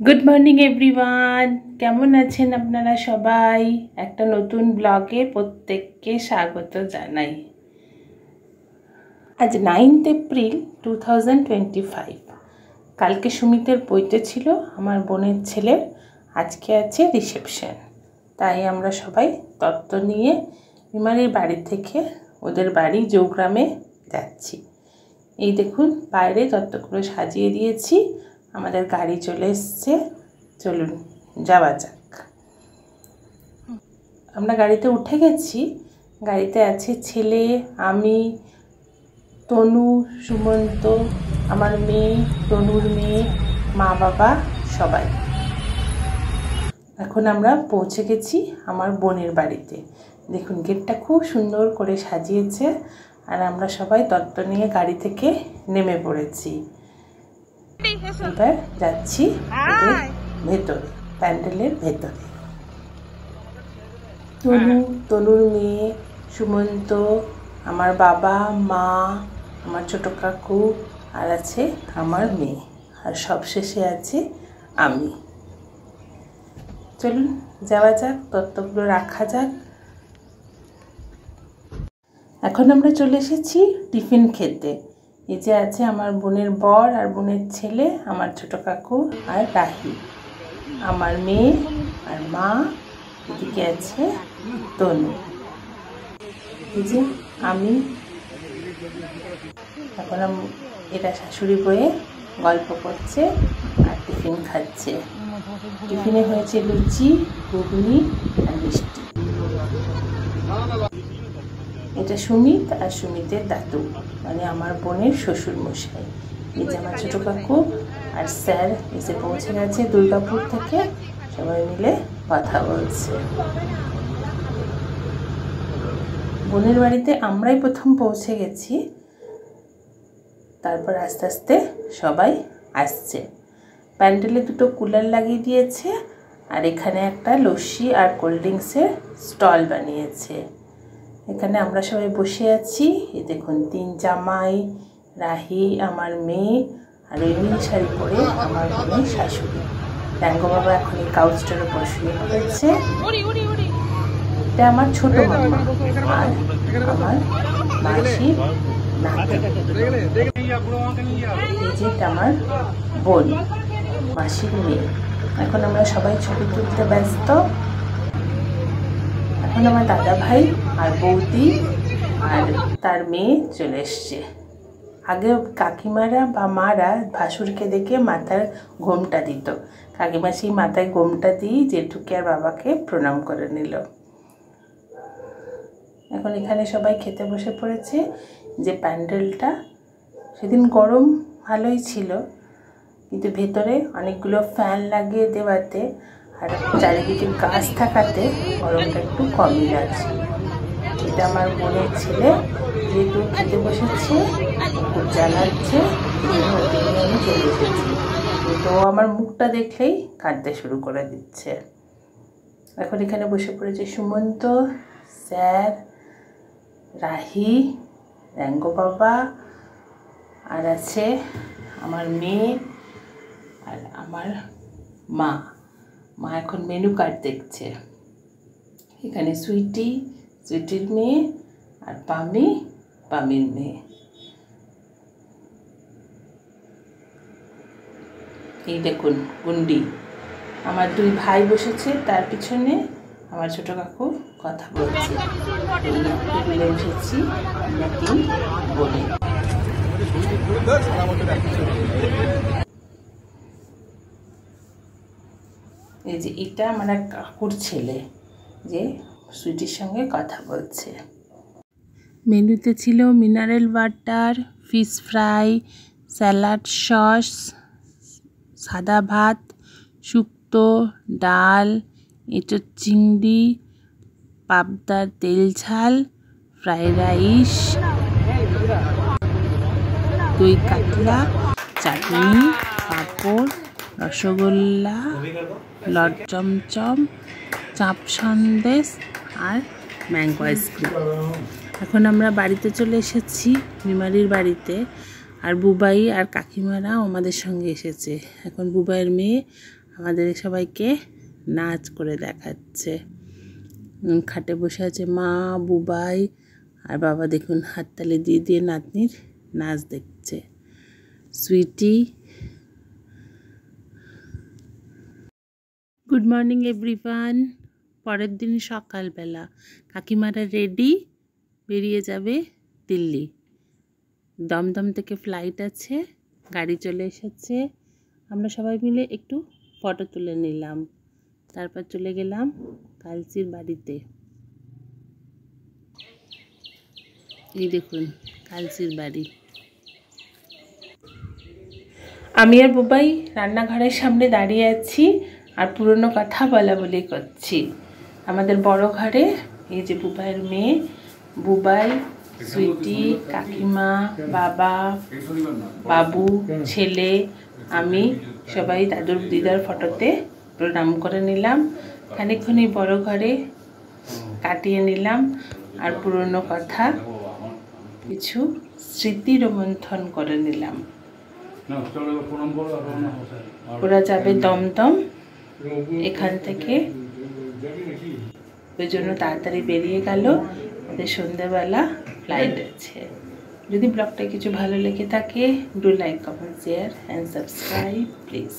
Good morning everyone, কেমন আছেন আপনারা সবাই? একটা নতুন ব্লগে প্রত্যেককে স্বাগত জানাই। আজ 9th এপ্রিল 2025। কালকে সুমিতের বইতে ছিল আমার বোনের ছেলের, আজকে আছে রিসেপশন। তাই আমরা সবাই তত্ত্ব নিয়ে বিমারির বাড়ি থেকে ওদের বাড়ি জৌগ্রামে যাচ্ছি। এই দেখুন বাইরে তত্ত্বগুলো সাজিয়ে দিয়েছি, আমাদের গাড়ি চলে এসছে। চলুন যাওয়া যাক। আমরা গাড়িতে উঠে গেছি। গাড়িতে আছে ছেলে, আমি, তনু, সুমন্ত, আমার মেয়ে, তনুর মেয়ে, মা বাবা সবাই। এখন আমরা পৌঁছে গেছি আমার বোনের বাড়িতে। দেখুন গেটটা খুব সুন্দর করে সাজিয়েছে, আর আমরা সবাই তত্ত্ব নিয়ে গাড়ি থেকে নেমে পড়েছি। এবার যাচ্ছি ভেতরে, প্যান্ডেলের ভেতরে। তনুর মেয়ে, সুমন্ত, আমার বাবা, মা, আমার ছোট কাকু, আর আছে আমার মেয়ে, আর সবশেষে আছে আমি। চলুন যাওয়া যাক, তত্ত্বগুলো রাখা যাক। এখন আমরা চলে এসেছি টিফিন খেতে। এই যে আছে আমার বোনের বর আর বোনের ছেলে, আমার ছোট কাকু আর রাহি, আমার মেয়ে আর মা, এদিকে আছে তনু, এই যে আমি। এখন এরা শাশুড়ি বয়ে গল্প করছে আর টিফিন খাচ্ছে। টিফিনে হয়েছে লুচি, ঘুগনি আর মিষ্টি। এটা সুমিত আর সুমিতের দাদু, মানে আমার বোনের শ্বশুর মশাই। এই যে আমার ছোট কাকু আর স্যার এসে পৌঁছে গেছে দুর্গাপুর থেকে, সবাই মিলে কথা বলছে। বোনের বাড়িতে আমরাই প্রথম পৌঁছে গেছি, তারপর আস্তে আস্তে সবাই আসছে। প্যান্ডেলে দুটো কুলার লাগিয়ে দিয়েছে, আর এখানে একটা লস্যি আর কোল্ড ড্রিঙ্কসের স্টল বানিয়েছে। এখানে আমরা সবাই বসে আছি। এই দেখুন 3 জামাই, রাহি, আমার মেয়ে, আর ওই নীল শাড়ি পরে আমার বোনের শাশুড়ি। ট্যাঙ্গো বাবা এখন এই কাউচটার উপর শুয়ে পড়েছে। এটা আমার ছোট মামা আর আমার মাসির নাতি। এই যে আমার বোন, মাসির মেয়ে। এখন আমরা সবাই ছবি তুলতে ব্যস্ত। এখন আমার দাদা ভাই আর বৌদি আর তার মেয়ে চলে এসছে। আগে কাকিমারা বা মারা ভাসুরকে দেখে মাথার ঘোমটা দিত। কাকিমা সেই মাথায় ঘোমটা দিয়ে জেঠুকে আর বাবাকে প্রণাম করে নিল। এখন এখানে সবাই খেতে বসে পড়েছে। যে প্যান্ডেলটা, সেদিন গরম ভালোই ছিল, কিন্তু ভেতরে অনেকগুলো ফ্যান লাগিয়ে দেওয়াতে আর চারিদিকে গাছ থাকাতে গরমটা একটু কমই লাগছে। এটা আমার বোনের ছেলে, যেহেতু খেতে বসেছে খুব জ্বালাচ্ছে, আমি চলে এসেছি। তো আমার মুখটা দেখলেই কাঁদতে শুরু করে দিচ্ছে। এখন এখানে বসে পড়েছে সুমন্ত, স্যার, রাহি, ট্যাঙ্গো বাবা, আর আছে আমার মেয়ে আর আমার মা। মা এখন মেনু কার্ড দেখছে। এখানে সুইটি, সুইটির মেয়ে, আর পামি, পামির মেয়ে। এই দেখুন গুন্ডি, আমার 2 ভাই বসেছে, তার পিছনে আমার ছোট কাকু কথা বলছে। টেবিলে বসেছি আমরা 3 বোনে। এই যে এটা আমার এক কাকুর ছেলে, যে সুইটির সঙ্গে কথা বলছে। মেনুতে ছিল mineral water, fish fry, salad sauce, সাদা ভাত, শুক্তো, ডাল, এঁচোড় চিংড়ি, পাবদার তেল ঝাল, ফ্রাইড রাইস, দই কাতলা, চাটনি, পাঁপড়, রসগোল্লা, লট চমচম, চাপ সন্দেশ আর ম্যাঙ্গো আইসক্রিম। এখন আমরা বাড়িতে চলে এসেছি, বিমারির বাড়িতে। আর বুবাই আর কাকিমারাও আমাদের সঙ্গে এসেছে। এখন বুবাইয়ের মেয়ে আমাদের সবাইকে নাচ করে দেখাচ্ছে। খাটে বসে আছে মা, বুবাই আর বাবা। দেখুন হাততালি দিয়ে দিয়ে নাতনির নাচ দেখছে। Sweety, good morning everyone. পরের দিন সকালবেলা কাকিমারা রেডি, বেরিয়ে যাবে দিল্লি। দমদম থেকে ফ্লাইট আছে, গাড়ি চলে এসেছে। আমরা সবাই মিলে একটু ফটো তুলে নিলাম, তারপর চলে গেলাম কালচির বাড়িতে। এই দেখুন কালচির বাড়ি। আমি আর বুবাই রান্নাঘরের সামনে দাঁড়িয়ে আছি আর পুরনো কথা বলা বলি করছি। আমাদের বড় ঘরে এই যে বুবাইয়ের মেয়ে, বুবাই, সুইটি, কাকিমা, বাবা, বাবু, ছেলে, আমি সবাই দাদুর দিদার ফটোতে প্রণাম করে নিলাম। খানিকক্ষণ এই বড় ঘরে কাটিয়ে নিলাম আর পুরনো কথা কিছু স্মৃতি রোমন্থন করে নিলাম। ওরা যাবে দমদম এখান থেকে, ওই জন্য তাড়াতাড়ি বেরিয়ে গেল। ওদের সন্ধ্যেবেলা ফ্লাইট আছে। যদি ব্লগটা কিছু ভালো লেগে থাকে, do like, comment, share and subscribe please.